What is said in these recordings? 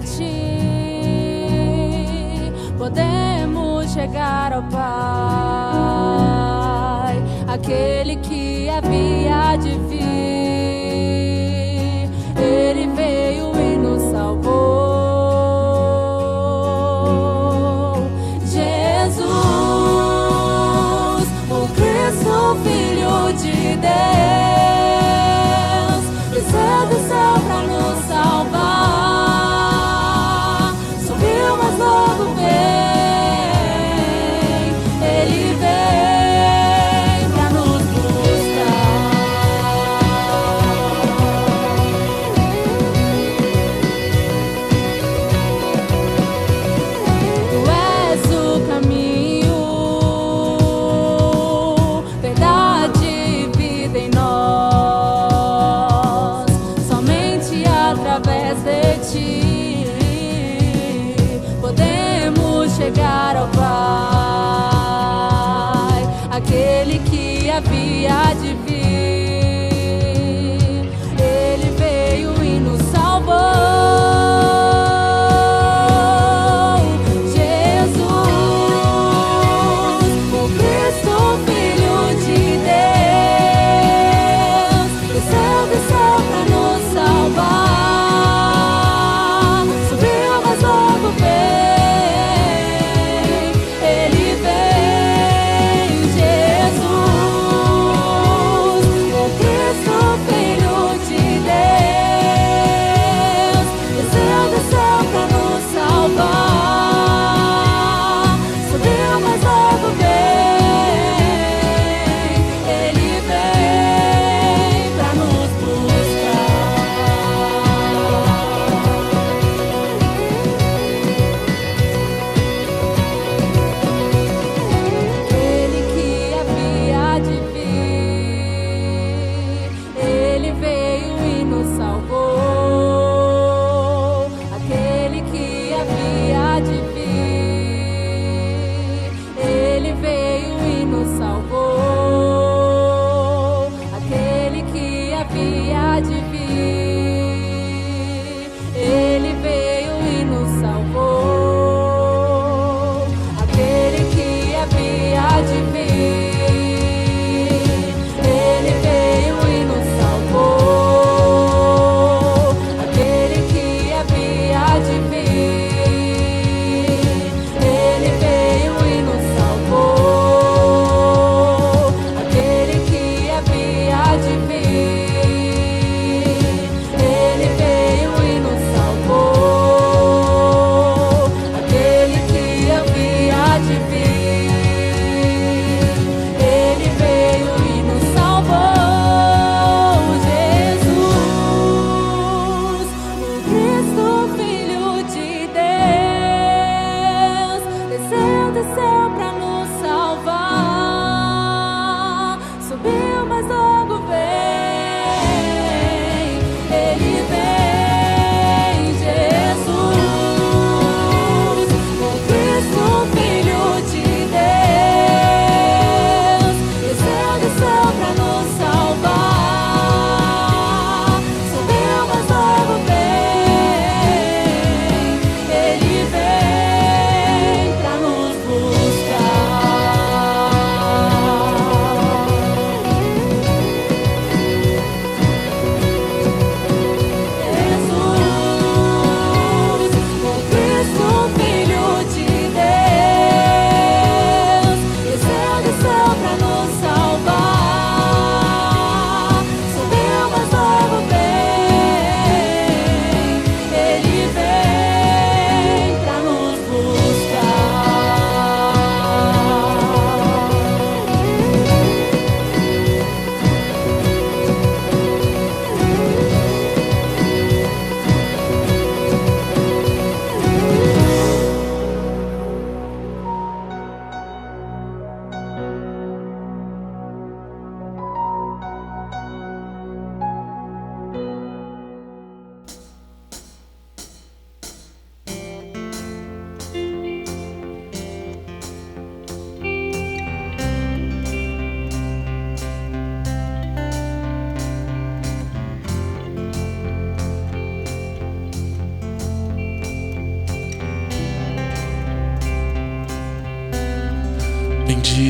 de ti, podemos chegar ao Pai, aquele que havia de vir. Ele veio e nos salvou. Jesus, o Cristo, Filho de Deus, desceu do céu pra nos salvar. Subiu, mas logo vem. Ele vem pra nos buscar. Tu és o caminho, verdade e vida em nós. Somente através de ti podemos chegar ao Pai, aquele que havia de vir. Ele veio e nos salvou. Jesus, o Cristo, Filho de Deus, desceu do céu pra nos salvar. Subiu, mas logo vem. Ele vem. Jesus, o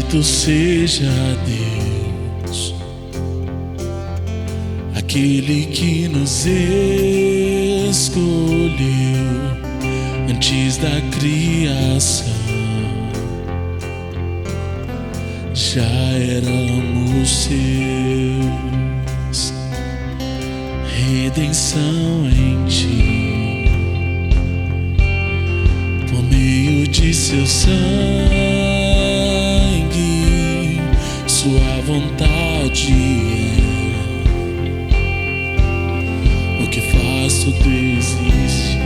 Bendito seja Deus, aquele que nos escolheu antes da criação. Já éramos seus, redenção em ti, por meio de seu sangue, sua vontade é o que faz tudo existir.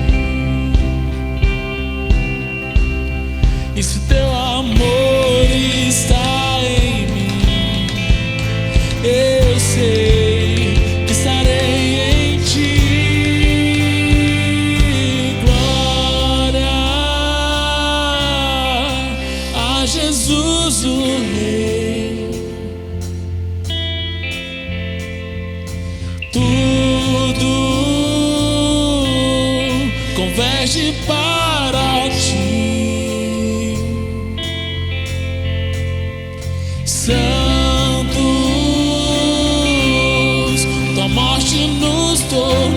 E se teu amor está em mim, eu sei que estarei em ti. Glória a Jesus o Rei. Tudo converge para ti. Santos, tua morte nos tornou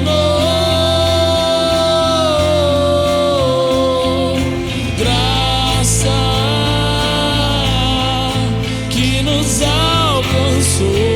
graça que nos alcançou.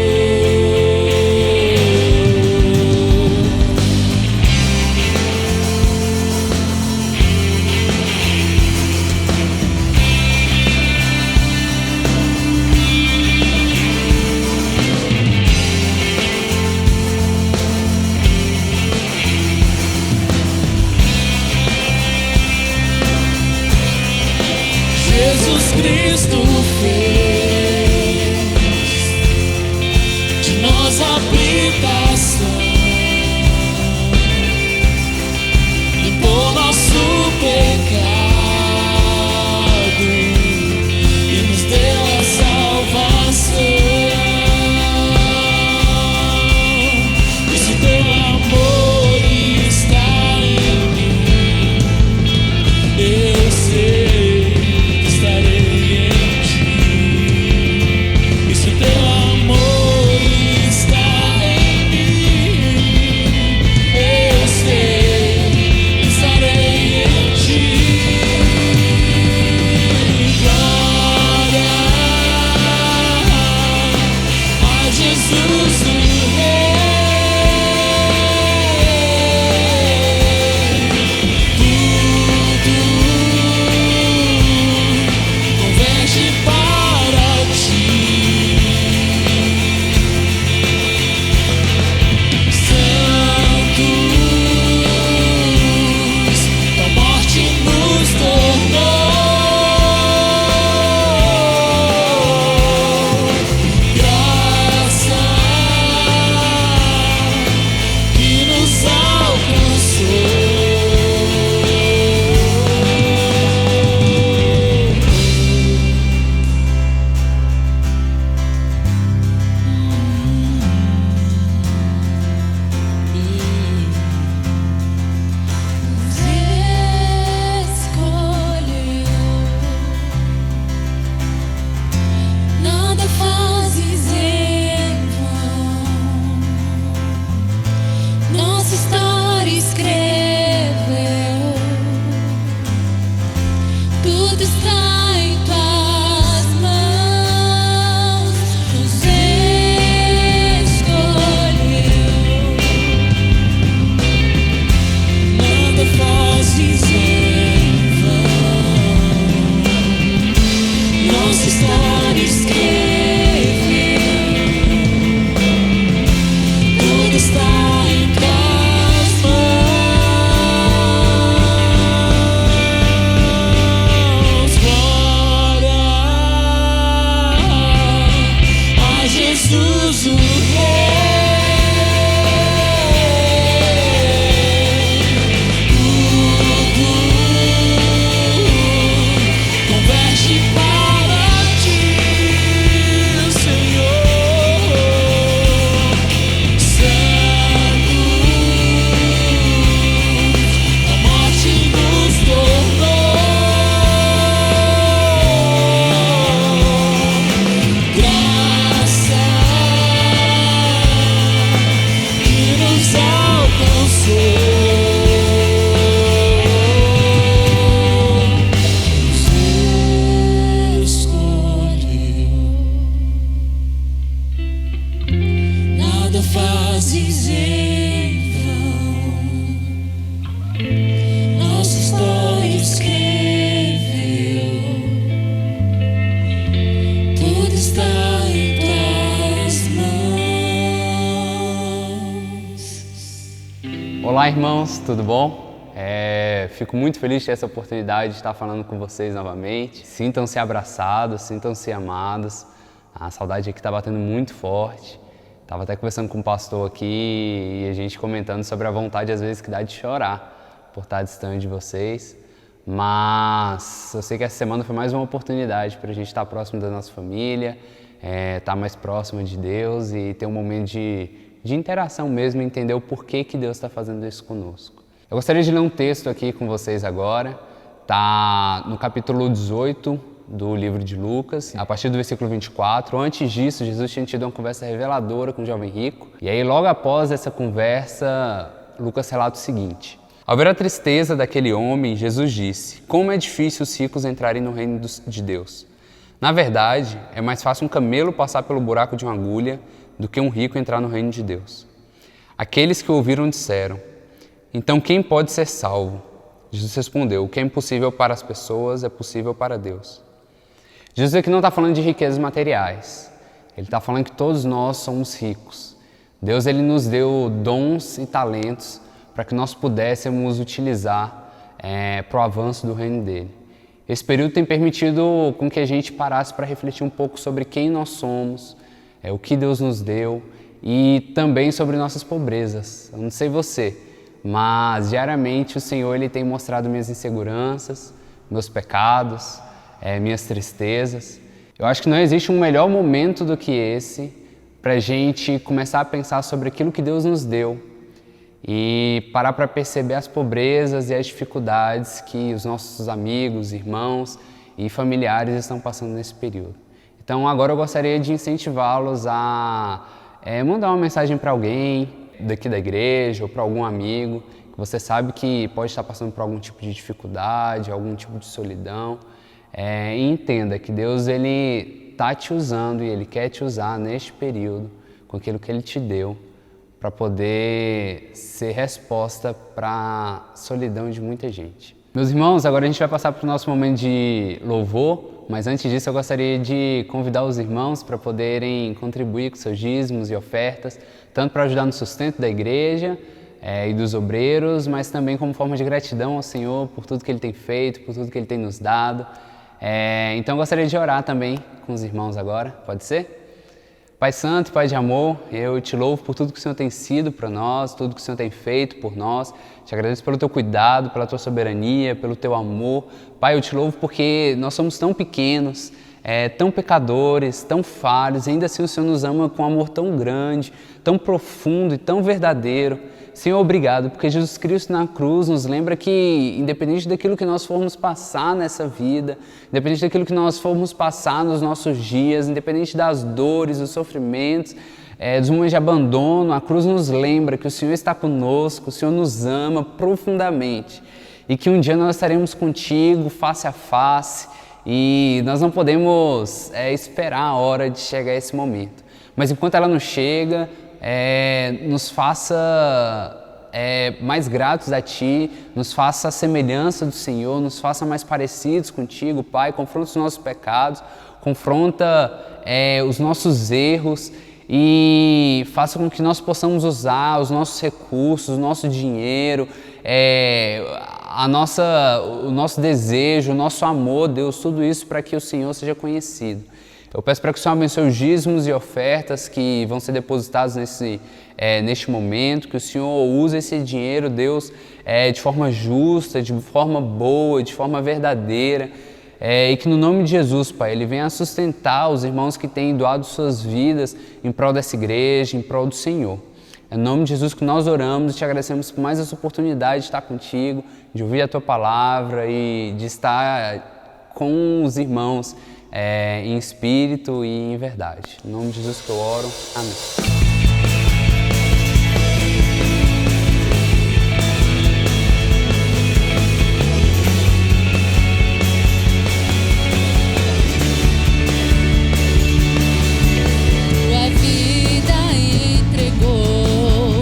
Jesus Cristo fez de nós habitação, limpou nosso pecado e nos deu a salvação. E se teu amor está em mim, eu sei. vezes em vão, nossa história escreveu, tudo está em tuas mãos. Olá, irmãos, tudo bom? Fico muito feliz de ter essa oportunidade de estar falando com vocês novamente. Sintam-se abraçados, sintam-se amados. A saudade aqui está batendo muito forte. Estava até conversando com o pastor aqui e a gente comentando sobre a vontade às vezes que dá de chorar por estar distante de vocês. Mas eu sei que essa semana foi mais uma oportunidade para a gente estar próximo da nossa família, estar mais próximo de Deus e ter um momento de interação mesmo, entender o porquê que Deus está fazendo isso conosco. Eu gostaria de ler um texto aqui com vocês agora, está no capítulo 18 do livro de Lucas, a partir do versículo 24. Antes disso, Jesus tinha tido uma conversa reveladora com o jovem rico, e aí logo após essa conversa, Lucas relata o seguinte: ao ver a tristeza daquele homem, Jesus disse: como é difícil os ricos entrarem no reino de Deus. Na verdade, é mais fácil um camelo passar pelo buraco de uma agulha do que um rico entrar no reino de Deus. Aqueles que o ouviram disseram: então quem pode ser salvo? Jesus respondeu: o que é impossível para as pessoas é possível para Deus. Jesus aqui não está falando de riquezas materiais. Ele está falando que todos nós somos ricos. Deus ele nos deu dons e talentos para que nós pudéssemos utilizar para o avanço do reino dele. Esse período tem permitido com que a gente parasse para refletir um pouco sobre quem nós somos, o que Deus nos deu e também sobre nossas pobrezas. Eu não sei você, mas diariamente o Senhor ele tem mostrado minhas inseguranças, meus pecados, minhas tristezas. Eu acho que não existe um melhor momento do que esse para a gente começar a pensar sobre aquilo que Deus nos deu e parar para perceber as pobrezas e as dificuldades que os nossos amigos, irmãos e familiares estão passando nesse período. Então agora eu gostaria de incentivá-los a mandar uma mensagem para alguém daqui da igreja ou para algum amigo que você sabe que pode estar passando por algum tipo de dificuldade, algum tipo de solidão. E entenda que Deus ele está te usando e Ele quer te usar neste período com aquilo que Ele te deu para poder ser resposta para a solidão de muita gente. Meus irmãos, agora a gente vai passar para o nosso momento de louvor, mas antes disso eu gostaria de convidar os irmãos para poderem contribuir com seus dízimos e ofertas, tanto para ajudar no sustento da igreja e dos obreiros, mas também como forma de gratidão ao Senhor por tudo que Ele tem feito, por tudo que Ele tem nos dado. Então eu gostaria de orar também com os irmãos agora, pode ser? Pai Santo, Pai de amor, eu te louvo por tudo que o Senhor tem sido para nós, tudo que o Senhor tem feito por nós. Te agradeço pelo teu cuidado, pela tua soberania, pelo teu amor. Pai, eu te louvo porque nós somos tão pequenos, tão pecadores, tão falhos, e ainda assim o Senhor nos ama com um amor tão grande, tão profundo e tão verdadeiro. Senhor, obrigado, porque Jesus Cristo na cruz nos lembra que, independente daquilo que nós formos passar nessa vida, independente daquilo que nós formos passar nos nossos dias, independente das dores, dos sofrimentos, dos momentos de abandono, a cruz nos lembra que o Senhor está conosco, o Senhor nos ama profundamente e que um dia nós estaremos contigo face a face e nós não podemos esperar a hora de chegar esse momento. Mas enquanto ela não chega, nos faça mais gratos a Ti, nos faça a semelhança do Senhor, nos faça mais parecidos contigo, Pai. Confronta os nossos pecados, confronta os nossos erros e faça com que nós possamos usar os nossos recursos, o nosso dinheiro, o nosso desejo, o nosso amor, Deus, tudo isso para que o Senhor seja conhecido. Eu peço para que o Senhor abençoe os dízimos e ofertas que vão ser depositados neste momento, que o Senhor use esse dinheiro, Deus, de forma justa, de forma boa, de forma verdadeira, e que no nome de Jesus, Pai, Ele venha sustentar os irmãos que têm doado suas vidas em prol dessa igreja, em prol do Senhor. É no nome de Jesus que nós oramos e te agradecemos por mais essa oportunidade de estar contigo, de ouvir a Tua palavra e de estar com os irmãos em espírito e em verdade. Em nome de Jesus que eu oro. Amém. Tua vida entregou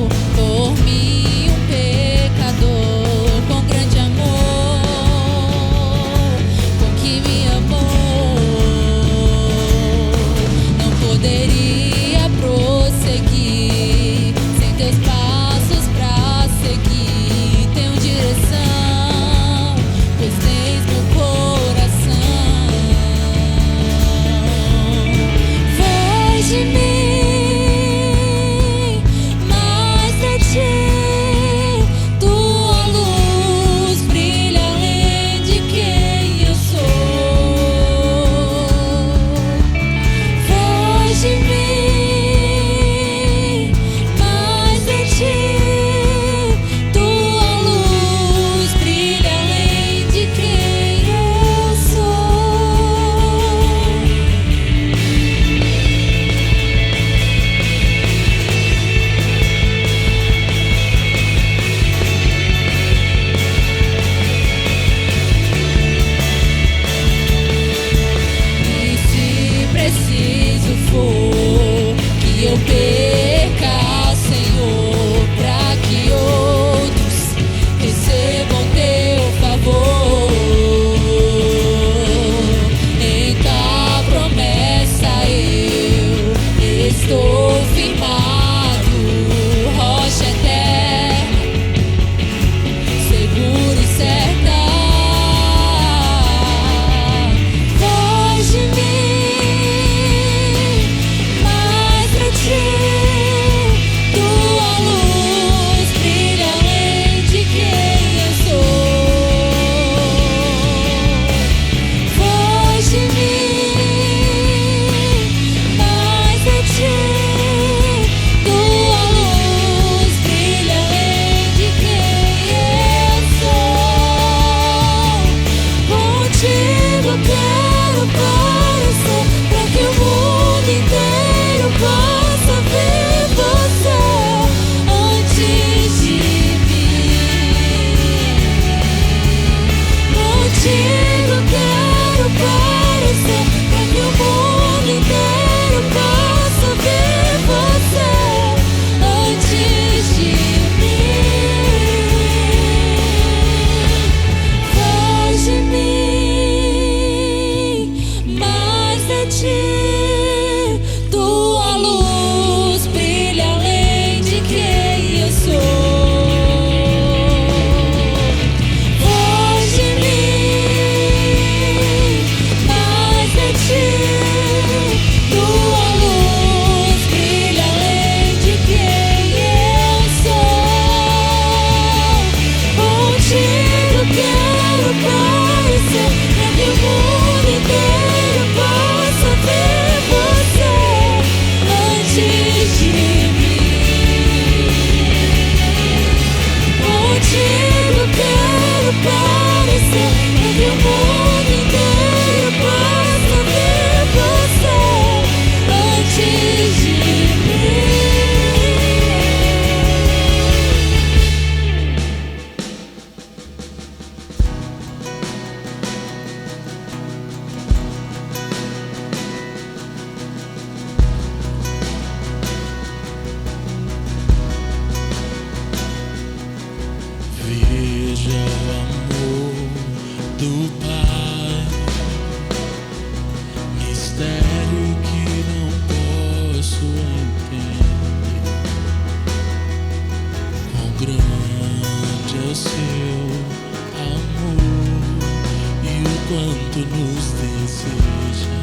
quanto nos deseja.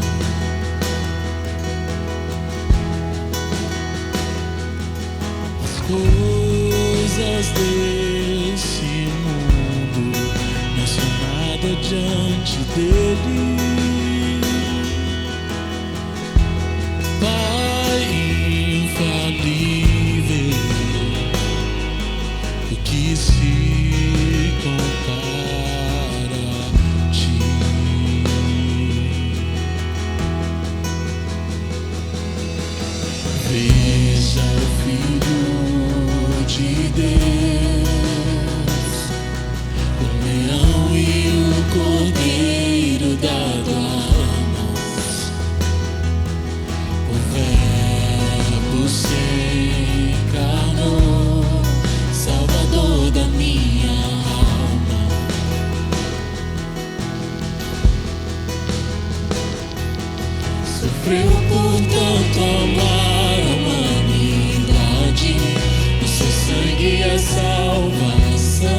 As coisas desse mundo não são nada diante dele. Pai infalível, o que se compara a ti? Veja o Filho de Deus, o leão e o cordeiro dado a nós, o Verbo se encarnou, Salvador da minha alma. Sofreu por tanto amar a humanidade, o seu sangue é salvação.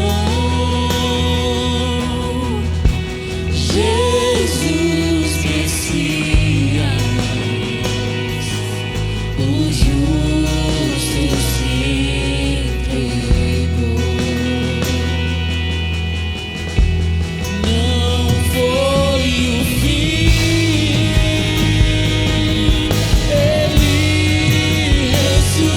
Jesus Messias, o justo se entregou. Não foi o fim, ele ressuscitou.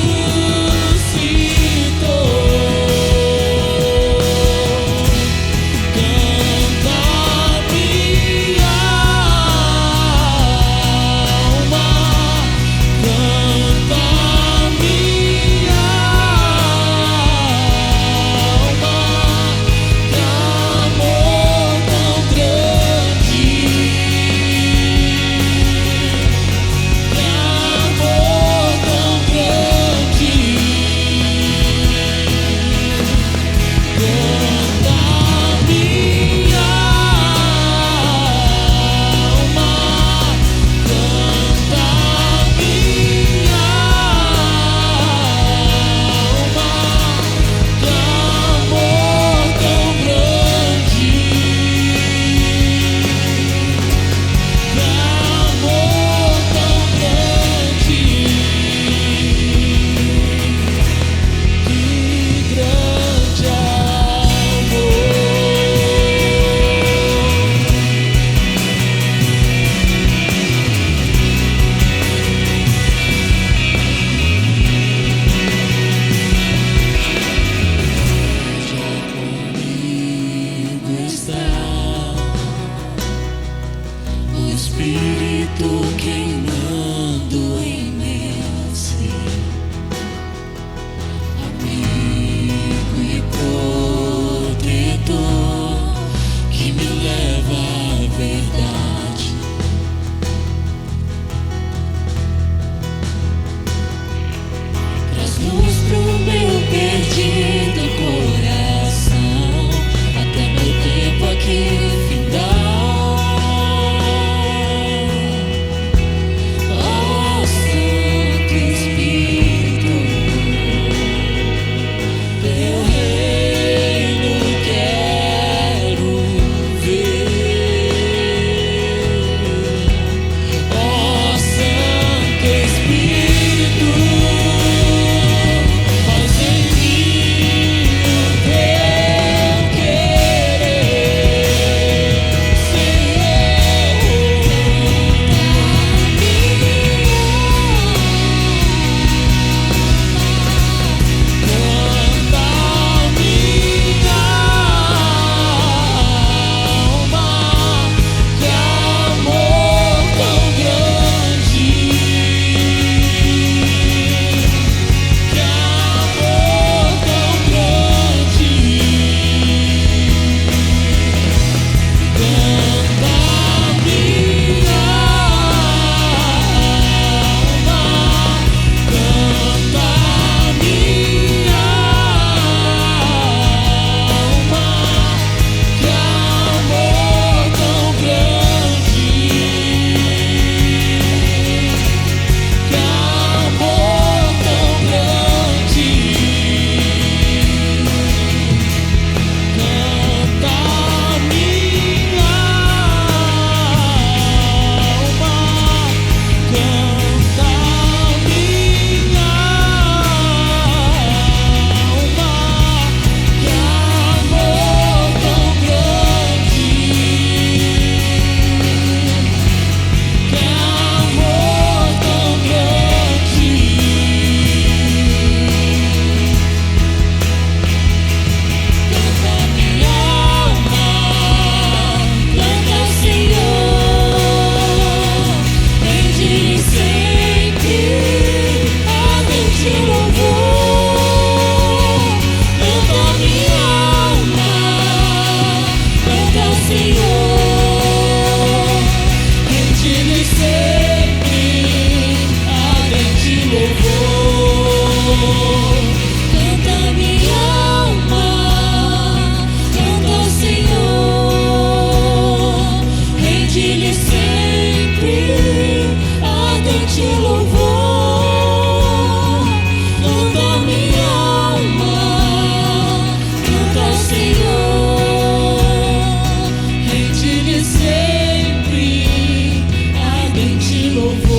Canta minha alma, canta Canta minha alma, canta ao Senhor, rende-lhe sempre ardente louvor. Canta minha alma, canta ao Senhor, rende-lhe sempre ardente louvor.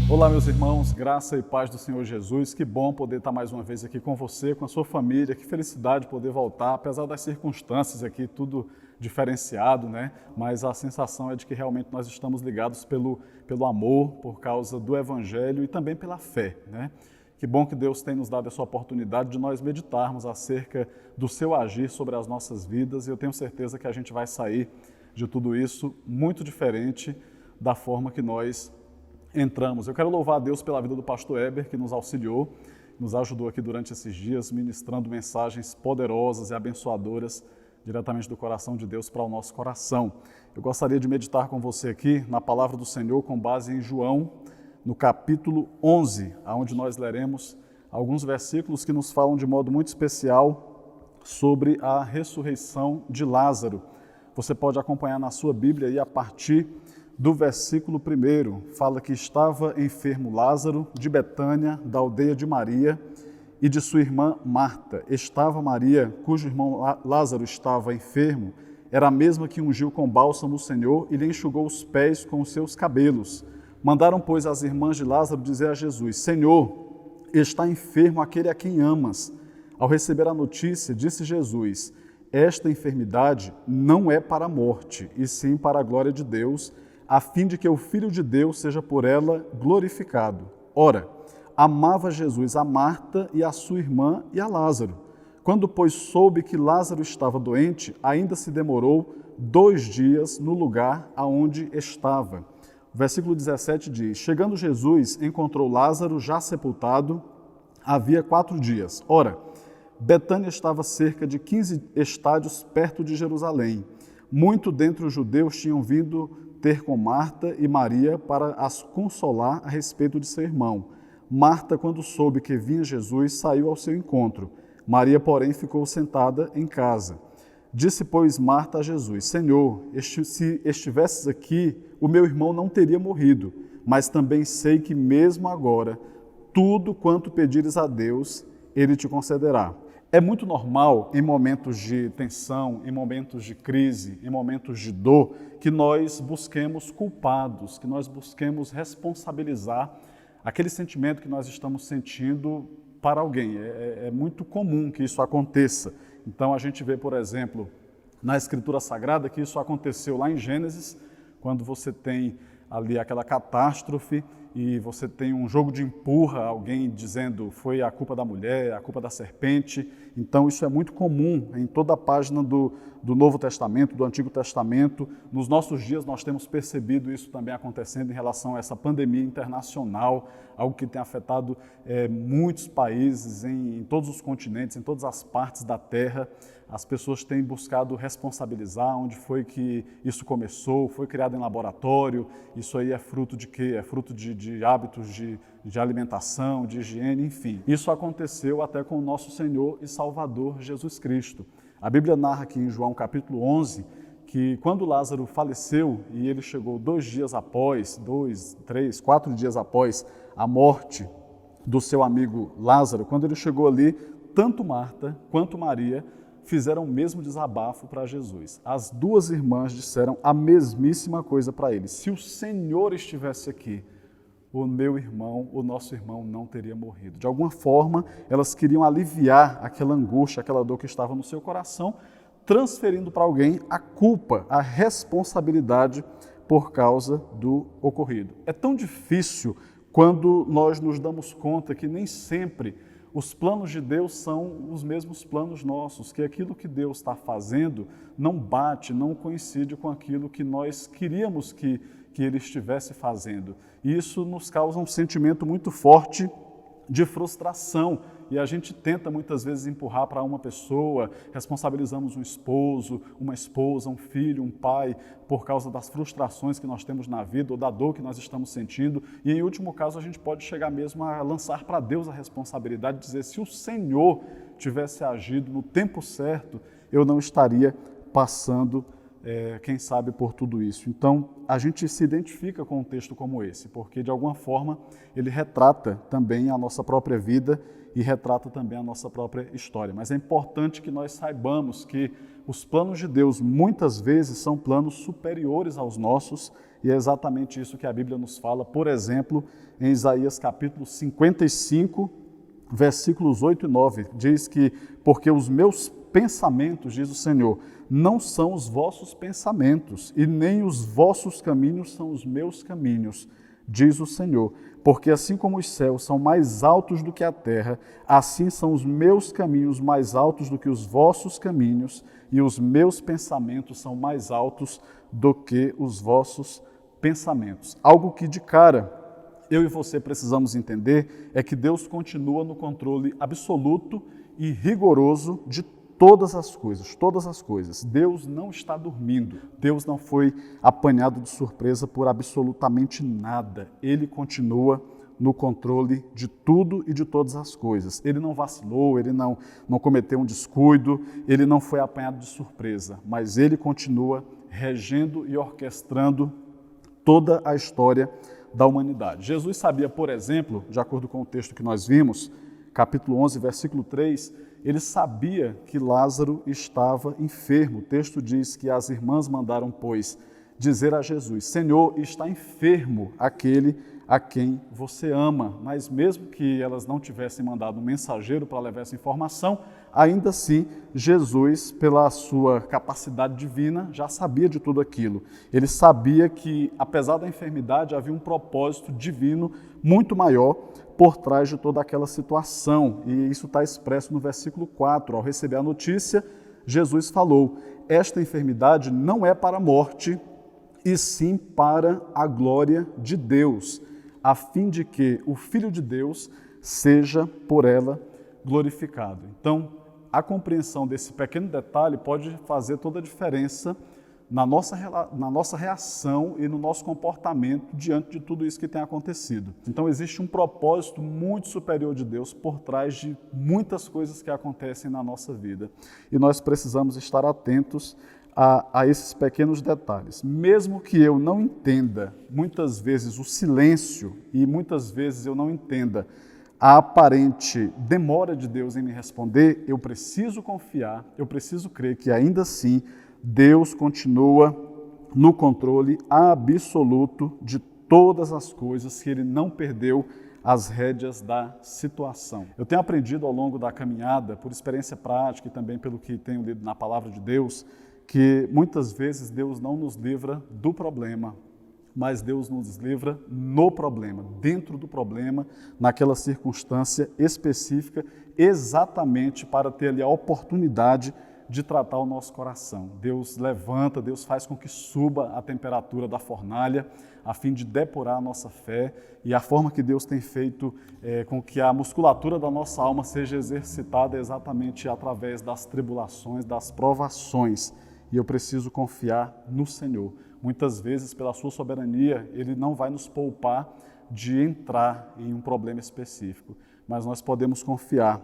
Olá, meus irmãos, graça e paz do Senhor Jesus. Que bom poder estar mais uma vez aqui com você, com a sua família. Que felicidade poder voltar, apesar das circunstâncias aqui, tudo diferenciado, né? Mas a sensação é de que realmente nós estamos ligados pelo amor, por causa do Evangelho e também pela fé, né? Que bom que Deus tem nos dado essa oportunidade de nós meditarmos acerca do seu agir sobre as nossas vidas, e eu tenho certeza que a gente vai sair de tudo isso muito diferente da forma que nós entramos. Eu quero louvar a Deus pela vida do pastor Heber, que nos auxiliou, nos ajudou aqui durante esses dias, ministrando mensagens poderosas e abençoadoras diretamente do coração de Deus para o nosso coração. Eu gostaria de meditar com você aqui na palavra do Senhor com base em João, no capítulo 11, onde nós leremos alguns versículos que nos falam de modo muito especial sobre a ressurreição de Lázaro. Você pode acompanhar na sua Bíblia aí a partir do versículo 1, fala que estava enfermo Lázaro de Betânia, da aldeia de Maria e de sua irmã Marta. Estava Maria, cujo irmão Lázaro estava enfermo, era a mesma que ungiu com bálsamo o Senhor e lhe enxugou os pés com os seus cabelos. Mandaram, pois, as irmãs de Lázaro dizer a Jesus: Senhor, está enfermo aquele a quem amas. Ao receber a notícia, disse Jesus: esta enfermidade não é para a morte, e sim para a glória de Deus, a fim de que o Filho de Deus seja por ela glorificado. Ora, amava Jesus a Marta e a sua irmã e a Lázaro. Quando, pois, soube que Lázaro estava doente, ainda se demorou 2 dias no lugar aonde estava. O versículo 17 diz: chegando Jesus, encontrou Lázaro já sepultado, havia 4 dias. Ora, Betânia estava cerca de 15 estádios perto de Jerusalém. Muito dentre os judeus tinham vindo ter com Marta e Maria para as consolar a respeito de seu irmão. Marta, quando soube que vinha Jesus, saiu ao seu encontro. Maria, porém, ficou sentada em casa. Disse, pois, Marta a Jesus: Senhor, se estivesses aqui, o meu irmão não teria morrido, mas também sei que mesmo agora, tudo quanto pedires a Deus, Ele te concederá. É muito normal, em momentos de tensão, em momentos de crise, em momentos de dor, que nós busquemos culpados, que nós busquemos responsabilizar aquele sentimento que nós estamos sentindo para alguém. É muito comum que isso aconteça. Então a gente vê, por exemplo, na Escritura Sagrada que isso aconteceu lá em Gênesis, quando você tem ali aquela catástrofe e você tem um jogo de empurra, alguém dizendo foi a culpa da mulher, a culpa da serpente. Então isso é muito comum em toda a página do Novo Testamento, do Antigo Testamento. Nos nossos dias nós temos percebido isso também acontecendo em relação a essa pandemia internacional, algo que tem afetado muitos países, em todos os continentes, em todas as partes da Terra. As pessoas têm buscado responsabilizar onde foi que isso começou, foi criado em laboratório, isso aí é fruto de quê? É fruto de hábitos de alimentação, de higiene, enfim. Isso aconteceu até com o nosso Senhor e Salvador Jesus Cristo. A Bíblia narra aqui em João capítulo 11, que quando Lázaro faleceu e ele chegou 2 dias após, 2, 3, 4 dias após a morte do seu amigo Lázaro, quando ele chegou ali, tanto Marta quanto Maria fizeram o mesmo desabafo para Jesus. As 2 irmãs disseram a mesmíssima coisa para ele: se o Senhor estivesse aqui, o meu irmão, o nosso irmão não teria morrido. De alguma forma, elas queriam aliviar aquela angústia, aquela dor que estava no seu coração, transferindo para alguém a culpa, a responsabilidade por causa do ocorrido. É tão difícil quando nós nos damos conta que nem sempre os planos de Deus são os mesmos planos nossos, que aquilo que Deus está fazendo não bate, não coincide com aquilo que nós queríamos que Ele estivesse fazendo. E isso nos causa um sentimento muito forte de frustração. E a gente tenta muitas vezes empurrar para uma pessoa, responsabilizamos um esposo, uma esposa, um filho, um pai, por causa das frustrações que nós temos na vida ou da dor que nós estamos sentindo. E em último caso a gente pode chegar mesmo a lançar para Deus a responsabilidade de dizer, se o Senhor tivesse agido no tempo certo, eu não estaria passando, quem sabe, por tudo isso. Então, a gente se identifica com um texto como esse, porque de alguma forma ele retrata também a nossa própria vida e retrata também a nossa própria história. Mas é importante que nós saibamos que os planos de Deus muitas vezes são planos superiores aos nossos, e é exatamente isso que a Bíblia nos fala, por exemplo, em Isaías capítulo 55, versículos 8 e 9, diz que, porque os meus pensamentos, diz o Senhor, não são os vossos pensamentos, e nem os vossos caminhos são os meus caminhos, diz o Senhor. Porque assim como os céus são mais altos do que a terra, assim são os meus caminhos mais altos do que os vossos caminhos, e os meus pensamentos são mais altos do que os vossos pensamentos. Algo que de cara eu e você precisamos entender é que Deus continua no controle absoluto e rigoroso de todas as coisas, todas as coisas. Deus não está dormindo, Deus não foi apanhado de surpresa por absolutamente nada. Ele continua no controle de tudo e de todas as coisas. Ele não vacilou, ele não cometeu um descuido, ele não foi apanhado de surpresa, mas ele continua regendo e orquestrando toda a história da humanidade. Jesus sabia, por exemplo, de acordo com o texto que nós vimos, capítulo 11, versículo 3, ele sabia que Lázaro estava enfermo. O texto diz que as irmãs mandaram, pois, dizer a Jesus, Senhor, está enfermo aquele a quem você ama. Mas mesmo que elas não tivessem mandado um mensageiro para levar essa informação, ainda assim, Jesus, pela sua capacidade divina, já sabia de tudo aquilo. Ele sabia que, apesar da enfermidade, havia um propósito divino muito maior por trás de toda aquela situação. E isso está expresso no versículo 4. Ao receber a notícia, Jesus falou, esta enfermidade não é para a morte, e sim para a glória de Deus, a fim de que o Filho de Deus seja por ela glorificado. Então, a compreensão desse pequeno detalhe pode fazer toda a diferença na nossa reação e no nosso comportamento diante de tudo isso que tem acontecido. Então, existe um propósito muito superior de Deus por trás de muitas coisas que acontecem na nossa vida. E nós precisamos estar atentos a esses pequenos detalhes. Mesmo que eu não entenda, muitas vezes, o silêncio e muitas vezes eu não entenda a aparente demora de Deus em me responder, eu preciso confiar, eu preciso crer que ainda assim Deus continua no controle absoluto de todas as coisas, que Ele não perdeu as rédeas da situação. Eu tenho aprendido ao longo da caminhada, por experiência prática e também pelo que tenho lido na Palavra de Deus, que muitas vezes Deus não nos livra do problema, mas Deus nos livra no problema, dentro do problema, naquela circunstância específica, exatamente para ter ali a oportunidade de tratar o nosso coração. Deus levanta, Deus faz com que suba a temperatura da fornalha, a fim de depurar a nossa fé, e a forma que Deus tem feito com que a musculatura da nossa alma seja exercitada exatamente através das tribulações, das provações. E eu preciso confiar no Senhor. Muitas vezes, pela sua soberania, Ele não vai nos poupar de entrar em um problema específico, mas nós podemos confiar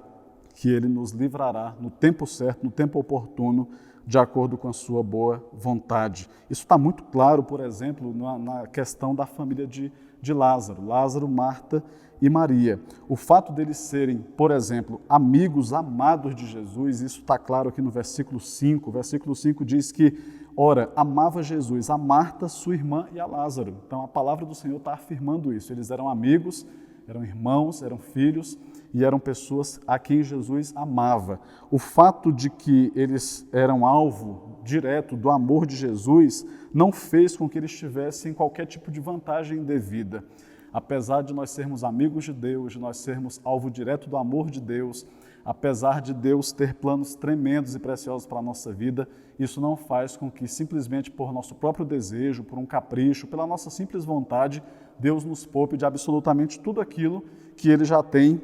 que Ele nos livrará no tempo certo, no tempo oportuno, de acordo com a sua boa vontade. Isso está muito claro, por exemplo, na questão da família de Lázaro. Lázaro, Marta e Maria. O fato deles serem, por exemplo, amigos amados de Jesus, isso está claro aqui no versículo 5. O versículo 5 diz que, ora, amava Jesus a Marta, sua irmã e a Lázaro. Então a palavra do Senhor está afirmando isso. Eles eram amigos, eram irmãos, eram filhos e eram pessoas a quem Jesus amava. O fato de que eles eram alvo direto do amor de Jesus não fez com que eles tivessem qualquer tipo de vantagem indevida. Apesar de nós sermos amigos de Deus, de nós sermos alvo direto do amor de Deus, apesar de Deus ter planos tremendos e preciosos para a nossa vida, isso não faz com que simplesmente por nosso próprio desejo, por um capricho, pela nossa simples vontade, Deus nos poupe de absolutamente tudo aquilo que Ele já tem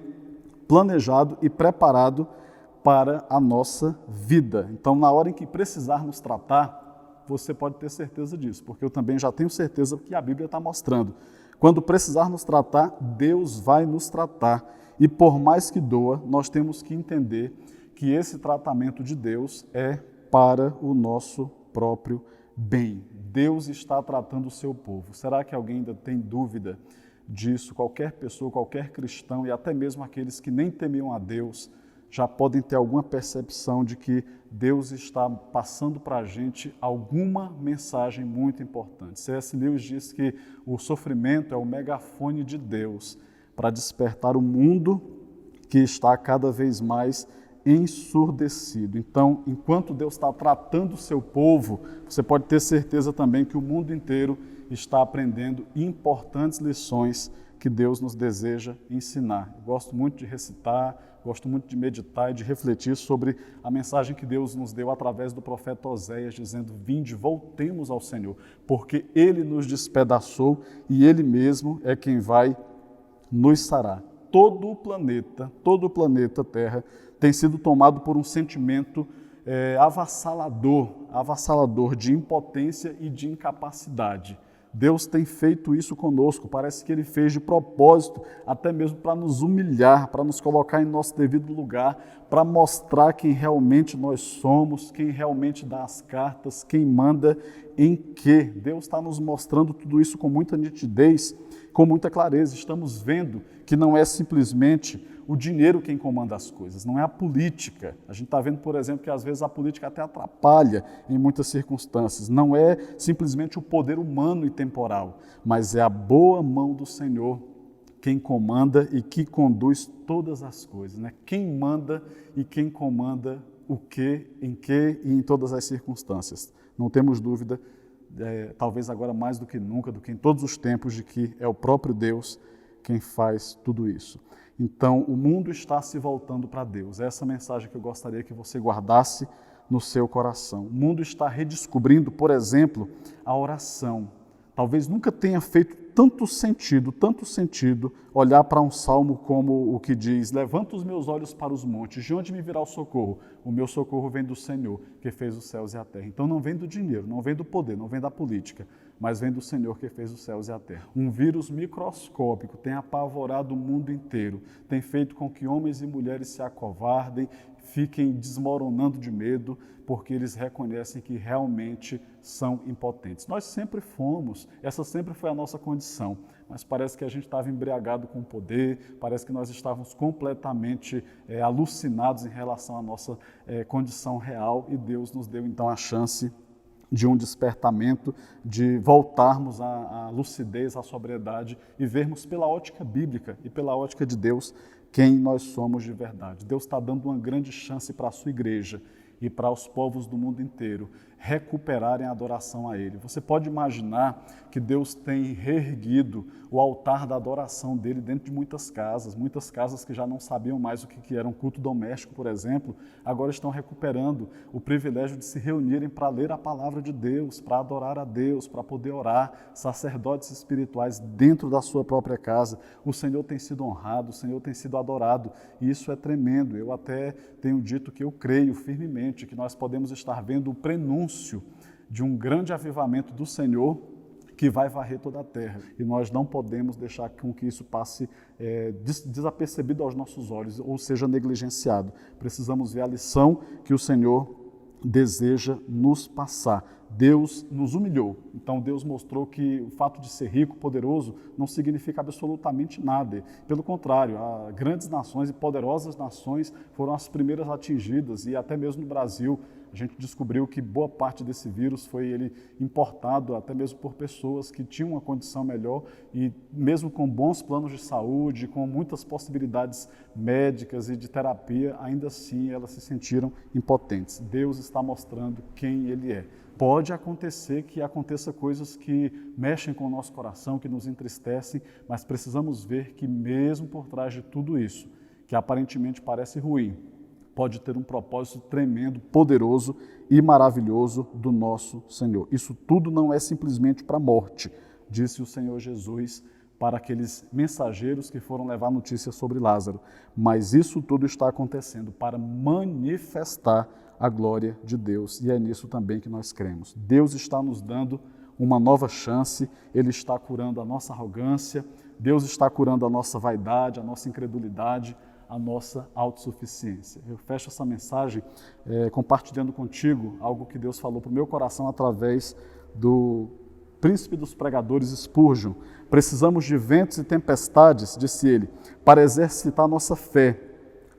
planejado e preparado para a nossa vida. Então, na hora em que precisar nos tratar, você pode ter certeza disso, porque eu também já tenho certeza que a Bíblia está mostrando. Quando precisar nos tratar, Deus vai nos tratar. E por mais que doa, nós temos que entender que esse tratamento de Deus é para o nosso próprio bem. Deus está tratando o seu povo. Será que alguém ainda tem dúvida disso? Qualquer pessoa, qualquer cristão e até mesmo aqueles que nem temiam a Deus já podem ter alguma percepção de que Deus está passando para a gente alguma mensagem muito importante. C.S. Lewis diz que o sofrimento é o megafone de Deus para despertar o mundo que está cada vez mais ensurdecido. Então, enquanto Deus está tratando o seu povo, você pode ter certeza também que o mundo inteiro está aprendendo importantes lições que Deus nos deseja ensinar. Eu gosto muito de recitar, gosto muito de meditar e de refletir sobre a mensagem que Deus nos deu através do profeta Oséias, dizendo: vinde, voltemos ao Senhor, porque Ele nos despedaçou e Ele mesmo é quem vai nos sarar. Todo o planeta Terra tem sido tomado por um sentimento avassalador de impotência e de incapacidade. Deus tem feito isso conosco, parece que Ele fez de propósito, até mesmo para nos humilhar, para nos colocar em nosso devido lugar, para mostrar quem realmente nós somos, quem realmente dá as cartas, quem manda em quê. Deus está nos mostrando tudo isso com muita nitidez, com muita clareza. Estamos vendo que não é simplesmente o dinheiro quem comanda as coisas, não é a política. A gente está vendo, por exemplo, que às vezes a política até atrapalha em muitas circunstâncias. Não é simplesmente o poder humano e temporal, mas é a boa mão do Senhor quem comanda e que conduz todas as coisas, né? Quem manda e quem comanda o que, em que e em todas as circunstâncias. Não temos dúvida, talvez agora mais do que nunca, do que em todos os tempos, de que é o próprio Deus quem faz tudo isso. Então, o mundo está se voltando para Deus. Essa é a mensagem que eu gostaria que você guardasse no seu coração. O mundo está redescobrindo, por exemplo, a oração. Talvez nunca tenha feito tanto sentido olhar para um salmo como o que diz: levanta os meus olhos para os montes, de onde me virá o socorro? O meu socorro vem do Senhor, que fez os céus e a terra. Então não vem do dinheiro, não vem do poder, não vem da política, mas vem do Senhor que fez os céus e a terra. Um vírus microscópico tem apavorado o mundo inteiro, tem feito com que homens e mulheres se acovardem, fiquem desmoronando de medo, porque eles reconhecem que realmente são impotentes. Nós sempre fomos, essa sempre foi a nossa condição, mas parece que a gente estava embriagado com o poder, parece que nós estávamos completamente alucinados em relação à nossa condição real, e Deus nos deu então a chance de um despertamento, de voltarmos à lucidez, à sobriedade e vermos pela ótica bíblica e pela ótica de Deus quem nós somos de verdade. Deus está dando uma grande chance para a sua igreja e para os povos do mundo inteiro recuperarem a adoração a Ele. Você pode imaginar que Deus tem reerguido o altar da adoração dele dentro de muitas casas que já não sabiam mais o que era um culto doméstico, por exemplo, agora estão recuperando o privilégio de se reunirem para ler a palavra de Deus, para adorar a Deus, para poder orar, sacerdotes espirituais dentro da sua própria casa. O Senhor tem sido honrado, o Senhor tem sido adorado, e isso é tremendo. Eu até tenho dito que eu creio firmemente que nós podemos estar vendo o prenúncio de um grande avivamento do Senhor que vai varrer toda a terra. E nós não podemos deixar com que isso passe desapercebido aos nossos olhos, ou seja, negligenciado. Precisamos ver a lição que o Senhor deseja nos passar. Deus nos humilhou, então Deus mostrou que o fato de ser rico, poderoso, não significa absolutamente nada. Pelo contrário, grandes nações e poderosas nações foram as primeiras atingidas, e até mesmo no Brasil a gente descobriu que boa parte desse vírus foi ele importado até mesmo por pessoas que tinham uma condição melhor e mesmo com bons planos de saúde, com muitas possibilidades médicas e de terapia, ainda assim elas se sentiram impotentes. Deus está mostrando quem Ele é. Pode acontecer que aconteça coisas que mexem com o nosso coração, que nos entristecem, mas precisamos ver que mesmo por trás de tudo isso, que aparentemente parece ruim, pode ter um propósito tremendo, poderoso e maravilhoso do nosso Senhor. Isso tudo não é simplesmente para a morte, disse o Senhor Jesus para aqueles mensageiros que foram levar notícias sobre Lázaro, mas isso tudo está acontecendo para manifestar a glória de Deus, e é nisso também que nós cremos. Deus está nos dando uma nova chance, Ele está curando a nossa arrogância, Deus está curando a nossa vaidade, a nossa incredulidade, a nossa autossuficiência. Eu fecho essa mensagem compartilhando contigo algo que Deus falou para o meu coração através do príncipe dos pregadores Spurgeon. Precisamos de ventos e tempestades, disse ele, para exercitar nossa fé,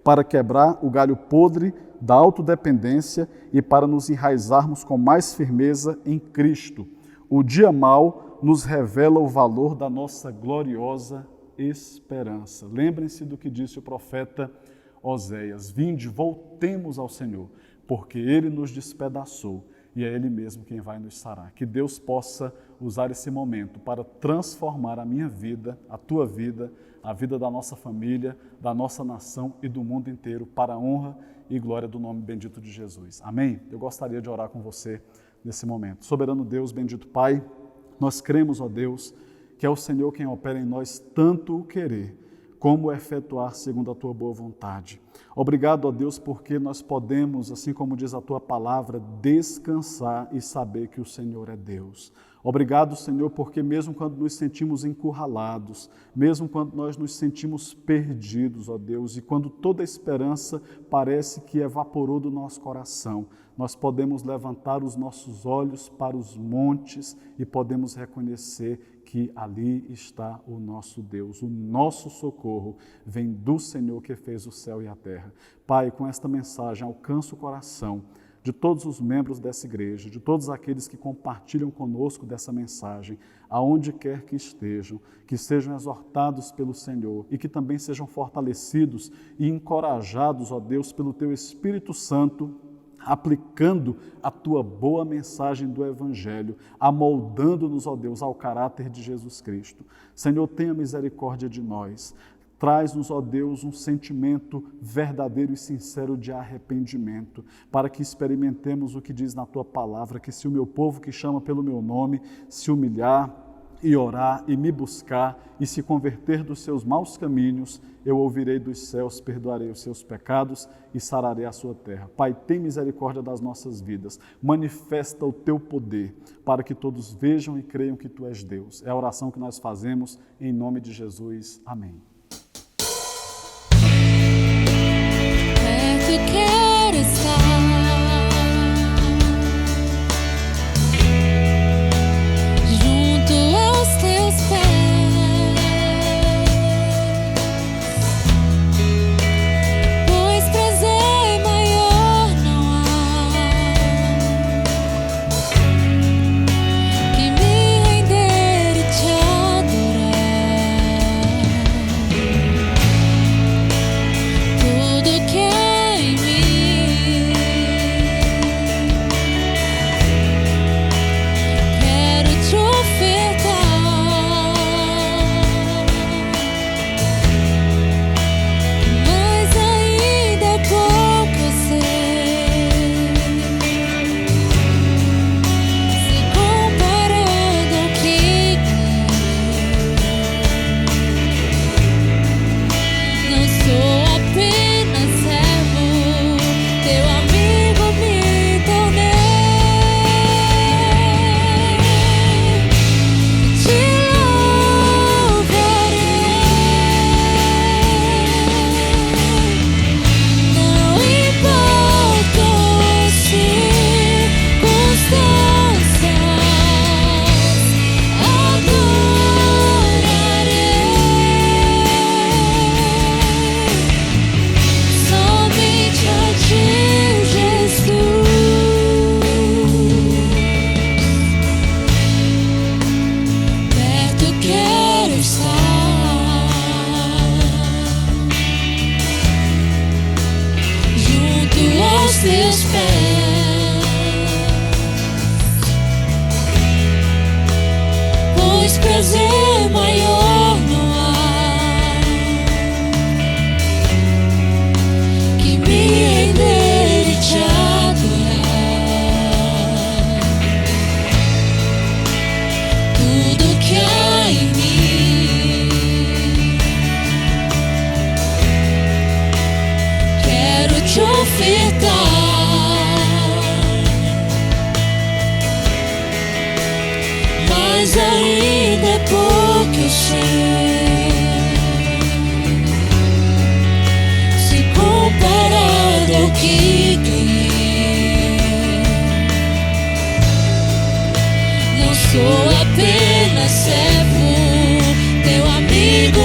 para quebrar o galho podre da autodependência e para nos enraizarmos com mais firmeza em Cristo. O dia mau nos revela o valor da nossa gloriosa esperança. Lembrem-se do que disse o profeta Oséias: vinde, voltemos ao Senhor, porque Ele nos despedaçou e é Ele mesmo quem vai nos sarar. Que Deus possa usar esse momento para transformar a minha vida, a tua vida, a vida da nossa família, da nossa nação e do mundo inteiro, para a honra e glória do nome bendito de Jesus. Amém? Eu gostaria de orar com você nesse momento. Soberano Deus, bendito Pai, nós cremos, ó Deus, que é o Senhor quem opera em nós tanto o querer como o efetuar segundo a tua boa vontade. Obrigado, ó Deus, porque nós podemos, assim como diz a tua palavra, descansar e saber que o Senhor é Deus. Obrigado, Senhor, porque mesmo quando nos sentimos encurralados, mesmo quando nós nos sentimos perdidos, ó Deus, e quando toda a esperança parece que evaporou do nosso coração, nós podemos levantar os nossos olhos para os montes e podemos reconhecer que ali está o nosso Deus. O nosso socorro vem do Senhor que fez o céu e a terra. Pai, com esta mensagem alcança o coração de todos os membros dessa igreja, de todos aqueles que compartilham conosco dessa mensagem, aonde quer que estejam, que sejam exortados pelo Senhor e que também sejam fortalecidos e encorajados, ó Deus, pelo Teu Espírito Santo, aplicando a Tua boa mensagem do Evangelho, amoldando-nos, ó Deus, ao caráter de Jesus Cristo. Senhor, tenha misericórdia de nós. Traz-nos, ó Deus, um sentimento verdadeiro e sincero de arrependimento, para que experimentemos o que diz na Tua palavra, que se o meu povo que chama pelo meu nome se humilhar e orar e me buscar e se converter dos seus maus caminhos, eu ouvirei dos céus, perdoarei os seus pecados e sararei a sua terra. Pai, tem misericórdia das nossas vidas, manifesta o Teu poder, para que todos vejam e creiam que Tu és Deus. É a oração que nós fazemos em nome de Jesus. Amém. Quero estar junto aos teus pés, pois prazer maior não há que me render e te adorar. Tudo que em mim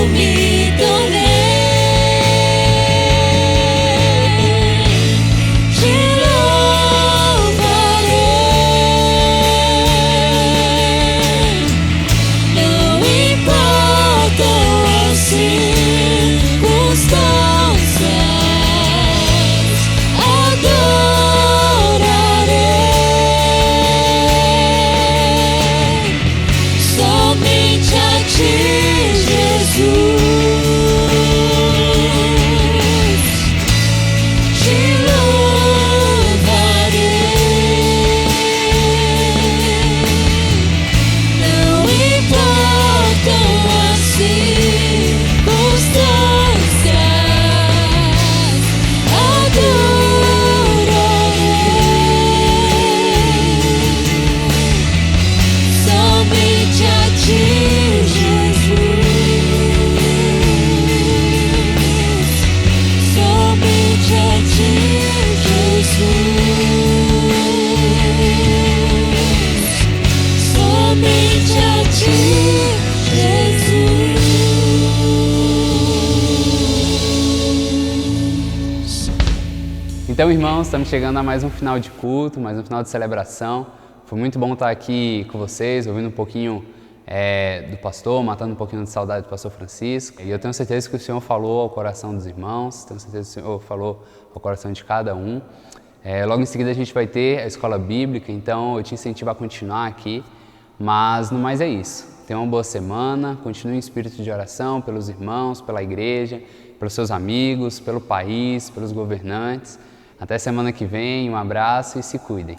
me tornei. Te louvarei. Não importam as circunstâncias, adorarei somente a Ti, Jesus. Te louvarei. Não importam as circunstâncias, adorarei somente a Ti, Jesus. Somente a Ti, Jesus. Somente a Ti, Jesus. Então, irmãos, estamos chegando a mais um final de culto, mais um final de celebração. Foi muito bom estar aqui com vocês, ouvindo um pouquinho do pastor, matando um pouquinho de saudade do pastor Francisco. E eu tenho certeza que o Senhor falou ao coração dos irmãos, tenho certeza que o Senhor falou ao coração de cada um. Logo em seguida a gente vai ter a escola bíblica, então eu te incentivo a continuar aqui. Mas no mais é isso. Tenha uma boa semana, continue em espírito de oração pelos irmãos, pela igreja, pelos seus amigos, pelo país, pelos governantes. Até semana que vem, um abraço e se cuidem.